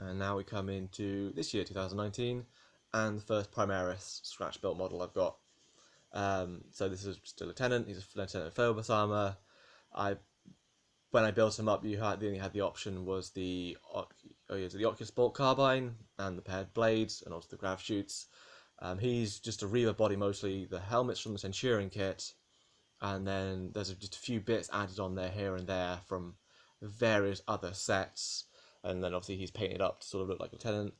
And now we come into this year, 2019, and the first Primaris scratch built model I've got. So this is just a lieutenant. He's a lieutenant Phobos armor. When I built him up, they only had the option was the Oculus bolt carbine and the paired blades, and also the grav shoots. He's just a Reaver body mostly. The helmet's from the Centurion kit, and then there's just a few bits added on there here and there from various other sets, and then obviously he's painted up to sort of look like Lieutenant.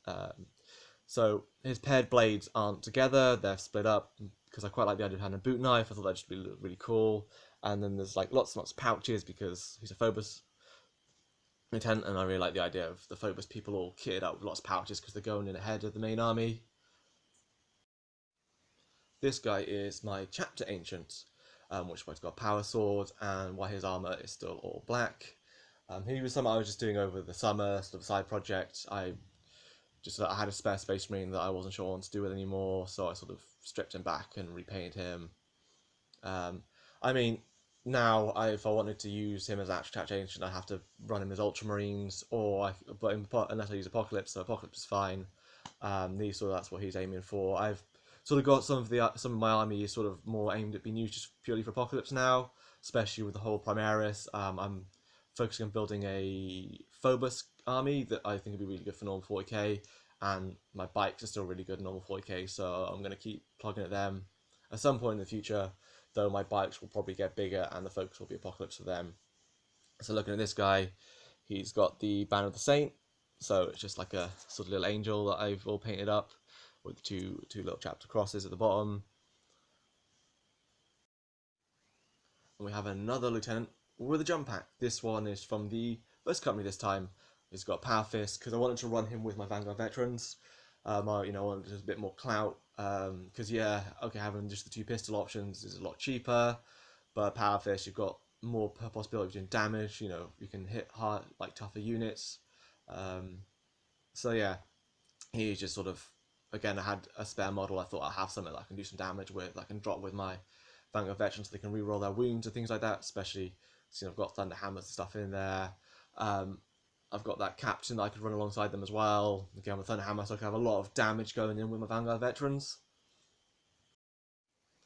So his paired blades aren't together, they're split up, because I quite like the idea of having a boot knife. I thought that'd just be really cool. And then there's like lots and lots of pouches because he's a Phobos lieutenant, and I really like the idea of the Phobos people all kitted out with lots of pouches because they're going in ahead of the main army. This guy is my chapter ancient, which is why he's got a power sword and why his armor is still all black. He was something I was just doing over the summer, sort of a side project. I had a spare Space Marine that I wasn't sure what to do with anymore, so I sort of stripped him back and repainted him. I mean, now if I wanted to use him as actual chapter ancient, I have to run him as Ultramarines, unless I use Apocalypse, so Apocalypse is fine. That's what he's aiming for. I've sort of got some of my army is sort of more aimed at being used just purely for Apocalypse now, especially with the whole Primaris. I'm focusing on building a Phobos army that I think would be really good for normal 40k, and my bikes are still really good in normal 40k, so I'm going to keep plugging at them. At some point in the future, though, my bikes will probably get bigger and the focus will be Apocalypse for them. So looking at this guy, he's got the Banner of the Saint, so it's just like a sort of little angel that I've all painted up with two little chapter crosses at the bottom. And we have another lieutenant with a jump pack. This one is from the first company this time. He's got Power Fist because I wanted to run him with my Vanguard veterans. I wanted just a bit more clout because having just the two pistol options is a lot cheaper. But Power Fist, you've got more possibility of doing damage. You can hit hard, like tougher units. He's just sort of, again, I had a spare model. I thought I'll have something that I can do some damage with. I can drop with my Vanguard veterans so they can reroll their wounds and things like that. Especially, I've got Thunder Hammers and stuff in there. I've got that captain that I could run alongside them as well. Again, with Thunder Hammer, so I can have a lot of damage going in with my Vanguard veterans.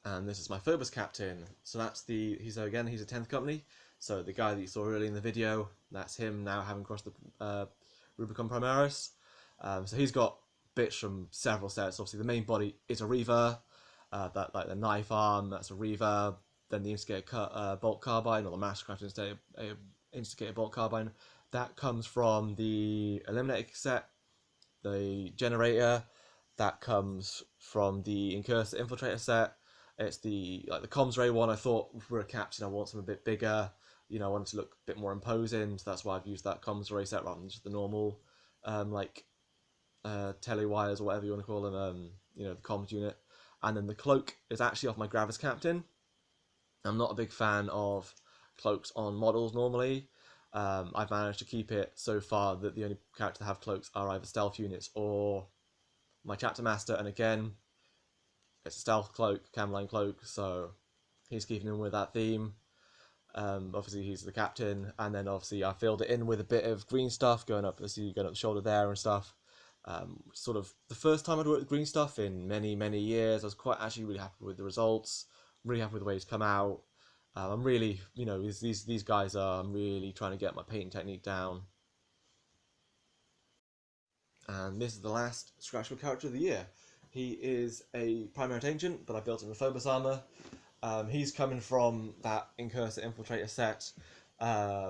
And this is my Phobos captain. So he's a 10th company. So the guy that you saw earlier in the video, that's him now having crossed the Rubicon Primaris. So he's got bits from several sets. Obviously, the main body is a Reaver. That like the knife arm, that's a Reaver. Then the instigator bolt carbine, or the Mastercraft instigator bolt carbine, that comes from the Eliminator set. The generator, that comes from the Incursor Infiltrator set. It's the comms ray one. I thought for a captain I want something a bit bigger. I wanted to look a bit more imposing, so that's why I've used that comms ray set rather than just the normal telewires or whatever you want to call them, the comms unit. And then the cloak is actually off my Gravis captain. I'm not a big fan of cloaks on models normally. I've managed to keep it so far that the only characters that have cloaks are either stealth units or my chapter master, and again, it's a stealth cloak, Camline cloak, so he's keeping in with that theme. Obviously he's the captain, and then obviously I filled it in with a bit of green stuff going up the shoulder there and stuff. Sort of the first time I'd worked with green stuff in many years. I was actually really happy with the results. I'm really happy with the way it's come out. I'm really, these guys are, I'm really trying to get my painting technique down. And this is the last Scratchbuilt character of the year. He is a Primaris Ancient, but I built him with Phobos armor. He's coming from that Incursor Infiltrator set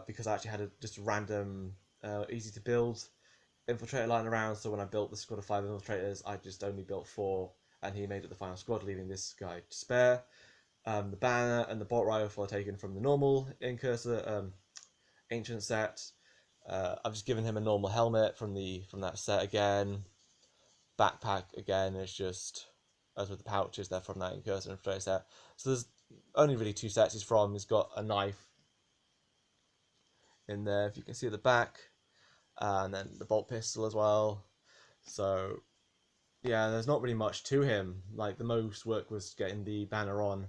because I actually had just a random, easy to build infiltrator lying around, so when I built the squad of 5 infiltrators, I just only built 4, and he made it the final squad, leaving this guy to spare. The banner and the bolt rifle are taken from the normal Incursor Ancient set. I've just given him a normal helmet from that set again. Backpack again is just, as with the pouches, they're from that Incursor Infiltrator set. So there's only really 2 sets he's from. He's got a knife in there, if you can see at the back, and then the bolt pistol as well. So yeah, there's not really much to him. Like, the most work was getting the banner on.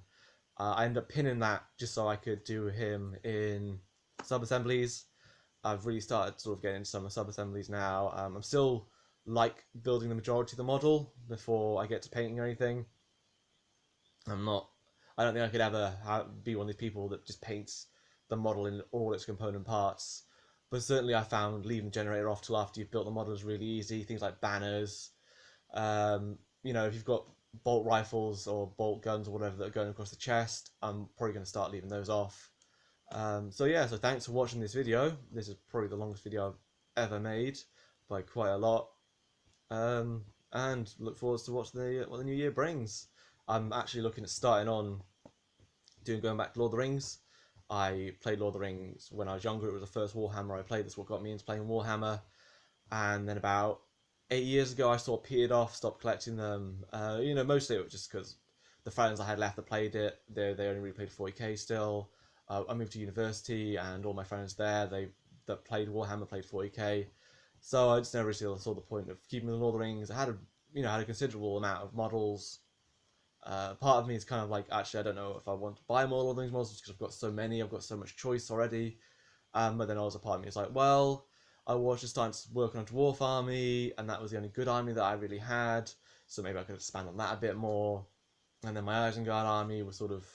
I ended up pinning that just so I could do him in sub-assemblies. I've really started sort of getting into some sub-assemblies now. I'm still like building the majority of the model before I get to painting or anything. I'm not. I don't think I could ever be one of these people that just paints the model in all its component parts. But certainly, I found leaving the generator off till after you've built the model is really easy. Things like banners. If you've got bolt rifles or bolt guns or whatever that are going across the chest, I'm probably going to start leaving those off. So thanks for watching this video. This is probably the longest video I've ever made by quite a lot. And look forward to what the new year brings. I'm actually looking at starting on going back to Lord of the Rings. I played Lord of the Rings when I was younger. It was the first Warhammer I played. That's what got me into playing Warhammer. And then about 8 years ago, I sort of petered off, stopped collecting them. Mostly it was just because the friends I had left that played it, they only really played 40k still. I moved to university, and all my friends there, that played Warhammer played 40k. So I just never really saw the point of keeping the Lord of the Rings. I had a considerable amount of models. Part of me is kind of like, actually, I don't know if I want to buy more Lord of the Rings models because I've got so many, I've got so much choice already. But then also part of me is like, well, I was just starting to work on a dwarf army, and that was the only good army that I really had. So maybe I could expand on that a bit more. And then my Isengard army was sort of,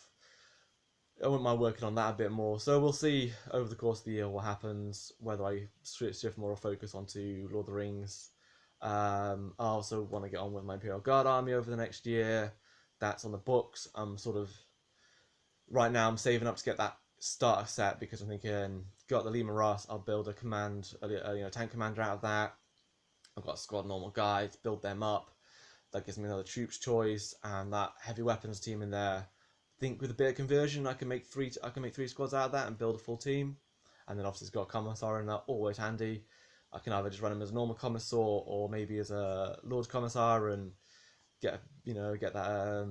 I wouldn't mind working on that a bit more. So we'll see over the course of the year what happens, whether I shift more focus onto Lord of the Rings. I also want to get on with my Imperial Guard army over the next year. That's on the books. Right now I'm saving up to get that starter set because I'm thinking, got the Lima Ross, I'll build a tank commander out of that. I've got a squad of normal guys, build them up. That gives me another troops choice and that heavy weapons team in there. I think with a bit of conversion, I can make three squads out of that and build a full team. And then obviously it's got a commissar in that, always handy. I can either just run him as a normal commissar or maybe as a Lord Commissar and get that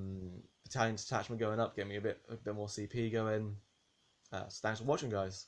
battalion detachment going up, get me a bit more CP going. So thanks for watching, guys.